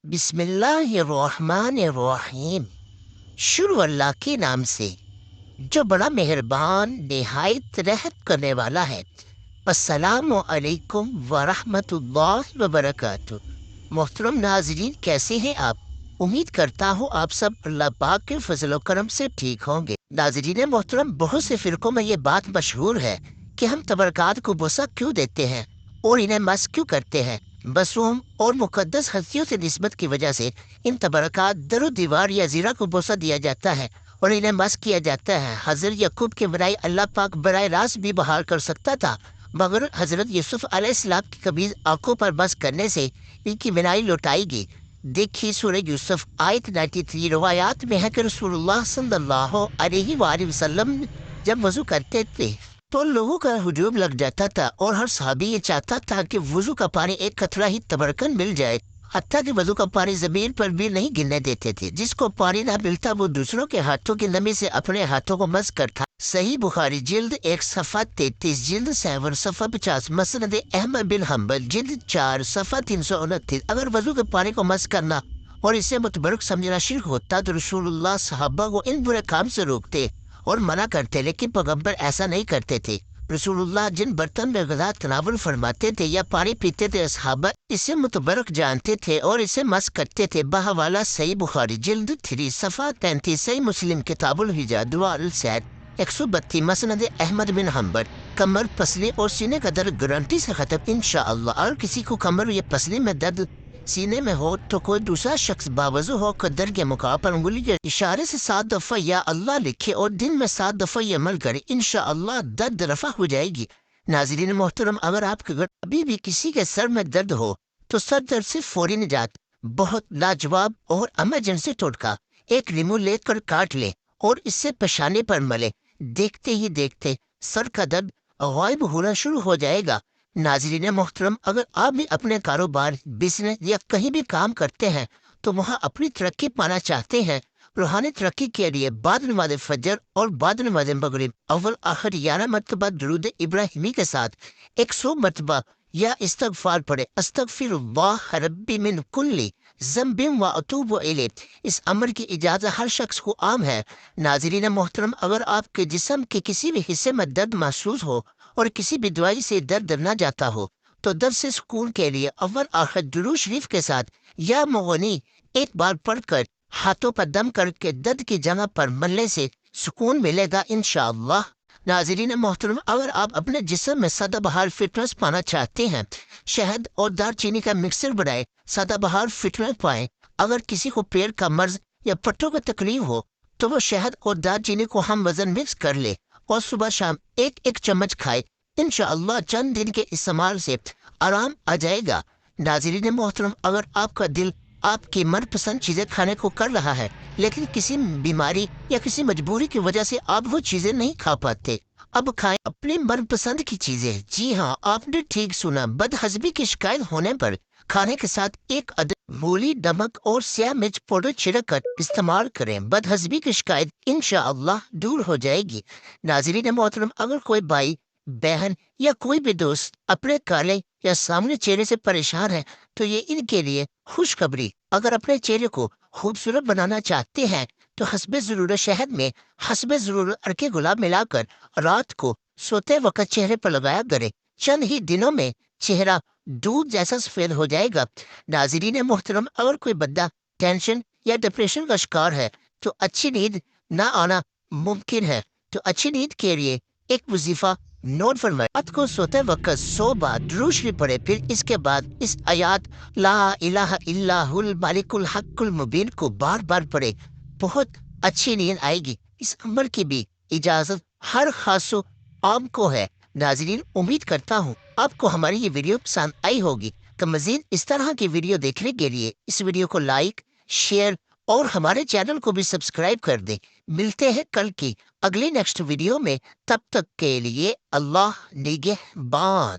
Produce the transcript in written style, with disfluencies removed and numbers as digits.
بسم اللہ الرحمن الرحیم۔ شروع اللہ کے نام سے جو بڑا مہربان نہایت رحم کرنے والا ہے۔ السلام علیکم ورحمۃ اللہ وبرکاتہ۔ محترم ناظرین، کیسے ہیں آپ؟ امید کرتا ہوں آپ سب اللہ پاک کے فضل و کرم سے ٹھیک ہوں گے۔ ناظرین محترم، بہت سے فرقوں میں یہ بات مشہور ہے کہ ہم تبرکات کو بوسہ کیوں دیتے ہیں اور انہیں مس کیوں کرتے ہیں۔ مصوم اور مقدس ہستیوں سے نسبت کی وجہ سے ان تبرکات در و دیوار یا زیرہ کو بوسہ دیا جاتا ہے اور انہیں مس کیا جاتا ہے۔ حضرت یعقوب کے برائے اللہ پاک براہ راست بھی بحال کر سکتا تھا، مگر حضرت یوسف علیہ السلام کی قمیض آنکھوں پر مس کرنے سے ان کی بینائی لوٹائی گئی۔ دیکھیے سورہ یوسف آیت 93۔ روایات میں ہے کہ رسول اللہ صلی اللہ علیہ وآلہ وسلم جب وضو کرتے تھے تو لوگوں کا ہجوم لگ جاتا تھا اور ہر صحابی یہ چاہتا تھا کہ وضو کا پانی ایک قطرہ ہی تبرکن مل جائے، حتیٰ کہ وضو کا پانی زمین پر بھی نہیں گرنے دیتے تھے۔ جس کو پانی نہ ملتا وہ دوسروں کے ہاتھوں کی نمی سے اپنے ہاتھوں کو مس کرتا۔ صحیح بخاری جلد 1 صفحہ 33، جلد 7 صفحہ 50، مسند احمد بن حنبل جلد 4 صفحہ 329۔ اگر وضو کے پانی کو مس کرنا اور اسے متبرک سمجھنا شرک ہوتا تو رسول اللہ صحابہ کو ان برے کام سے روکتے اور منع کرتے، لیکن پیغمبر ایسا نہیں کرتے تھے۔ رسول اللہ جن برتن میں غذا تناول فرماتے تھے یا پانی پیتے تھے، صحابہ اسے متبرک جانتے تھے اور اسے مس کرتے تھے۔ بحوالہ صحیح بخاری جلد 3 صفحہ 33، صحیح مسلم کتاب الحجا دعا السید 132، مسند احمد بن حنبل۔ کمر، پسلی اور سینے کا درد گارنٹی سے ختم انشاءاللہ۔ اور کسی کو کمر یا پسلی میں درد سینے میں ہو تو کوئی دوسرا شخص باوضو ہو کر در کے مقام پر انگلی کے اشارے سے 7 دفعہ یا اللہ لکھے اور دن میں 7 دفعہ یہ عمل کرے، انشاءاللہ درد رفع ہو جائے گی۔ ناظرین محترم، اگر آپ کے گھر ابھی بھی کسی کے سر میں درد ہو تو سر درد سے فوری نجات بہت لاجواب اور ایمرجنسی ٹوٹکا ایک لیمو لے کر کاٹ لے اور اس سے پیشانی پر ملے، دیکھتے ہی دیکھتے سر کا درد غائب ہونا شروع ہو جائے گا۔ ناظرین محترم، اگر آپ بھی اپنے کاروبار، بزنس یا کہیں بھی کام کرتے ہیں تو وہاں اپنی ترقی پانا چاہتے ہیں، روحانی ترقی کے لیے بعد نماز فجر اور بعد نماز مغرب اول آخر 11 مرتبہ درود ابراہیمی کے ساتھ 100 مرتبہ یا استغفار پڑھے، استغفر اللہ ربی من کل ذنب و اتوب الیہ۔ اس امر کی اجازت ہر شخص کو عام ہے۔ ناظرین محترم، اگر آپ کے جسم کے کسی بھی حصے میں درد محسوس ہو اور کسی بھی دوائی سے درد نہ جاتا ہو تو درد سے سکون کے لیے اول آخر درود شریف کے ساتھ یا مغنی ایک بار پڑھ کر ہاتھوں پر دم کر کے درد کی جگہ پر ملنے سے سکون ملے گا انشاءاللہ۔ ناظرین محترم، اگر آپ اپنے جسم میں سادہ بہار فٹنس پانا چاہتے ہیں، شہد اور دار چینی کا مکسر بنائے سادہ بہار فٹنس پائیں۔ اگر کسی کو پیٹ کا مرض یا پٹھوں کا تکلیف ہو تو وہ شہد اور دار چینی کو ہم وزن مکس کر لے اور صبح شام ایک چمچ کھائے، انشاءاللہ چند دن کے استعمال سے آرام آ جائے گا۔ ناظرین محترم، اگر آپ کا دل آپ کی من پسند چیزیں کھانے کو کر رہا ہے لیکن کسی بیماری یا کسی مجبوری کی وجہ سے آپ وہ چیزیں نہیں کھا پاتے، اب کھائیں اپنی من پسند کی چیزیں۔ جی ہاں، آپ نے ٹھیک سنا، بدہضمی کی شکایت ہونے پر کھانے کے ساتھ 1 عدد مولی، نمک اور سیاہ مرچ پاؤڈر چھڑک کر استعمال کریں، بدہضمی کی شکایت انشاءاللہ دور ہو جائے گی۔ ناظرین محترم، اگر کوئی بھائی، بہن یا کوئی بھی دوست اپنے کالے یا سامنے چہرے سے پریشان ہے تو یہ ان کے لیے خوشخبری۔ اگر اپنے چہرے کو خوبصورت بنانا چاہتے ہیں تو حسب ضرورت شہد میں حسب ضرورت عرق گلاب ملا کر رات کو سوتے وقت چہرے پر لگایا کرے، چند ہی دنوں میں چہرہ دودھ جیسا سفید ہو جائے گا۔ ناظرین محترم، اگر کوئی بندہ ٹینشن یا ڈپریشن کا شکار ہے تو اچھی نیند نہ آنا ممکن ہے، تو اچھی نیند کے لیے ایک وظیفہ نوٹ فرمائے۔ رات کو سوتے وقت 100 بار درود شریف پڑھے، پھر اس کے بعد اس آیات لا الہ الا هو الملک الحق المبین کو بار بار پڑھے، بہت اچھی نیند آئے گی۔ اس عمل کی بھی اجازت ہر خاص و عام کو ہے۔ ناظرین، امید کرتا ہوں آپ کو ہماری یہ ویڈیو پسند آئی ہوگی۔ تو مزید اس طرح کی ویڈیو دیکھنے کے لیے اس ویڈیو کو لائک، شیئر اور ہمارے چینل کو بھی سبسکرائب کر دیں۔ ملتے ہیں کل کی اگلی نیکسٹ ویڈیو میں، تب تک کے لیے اللہ نگہبان۔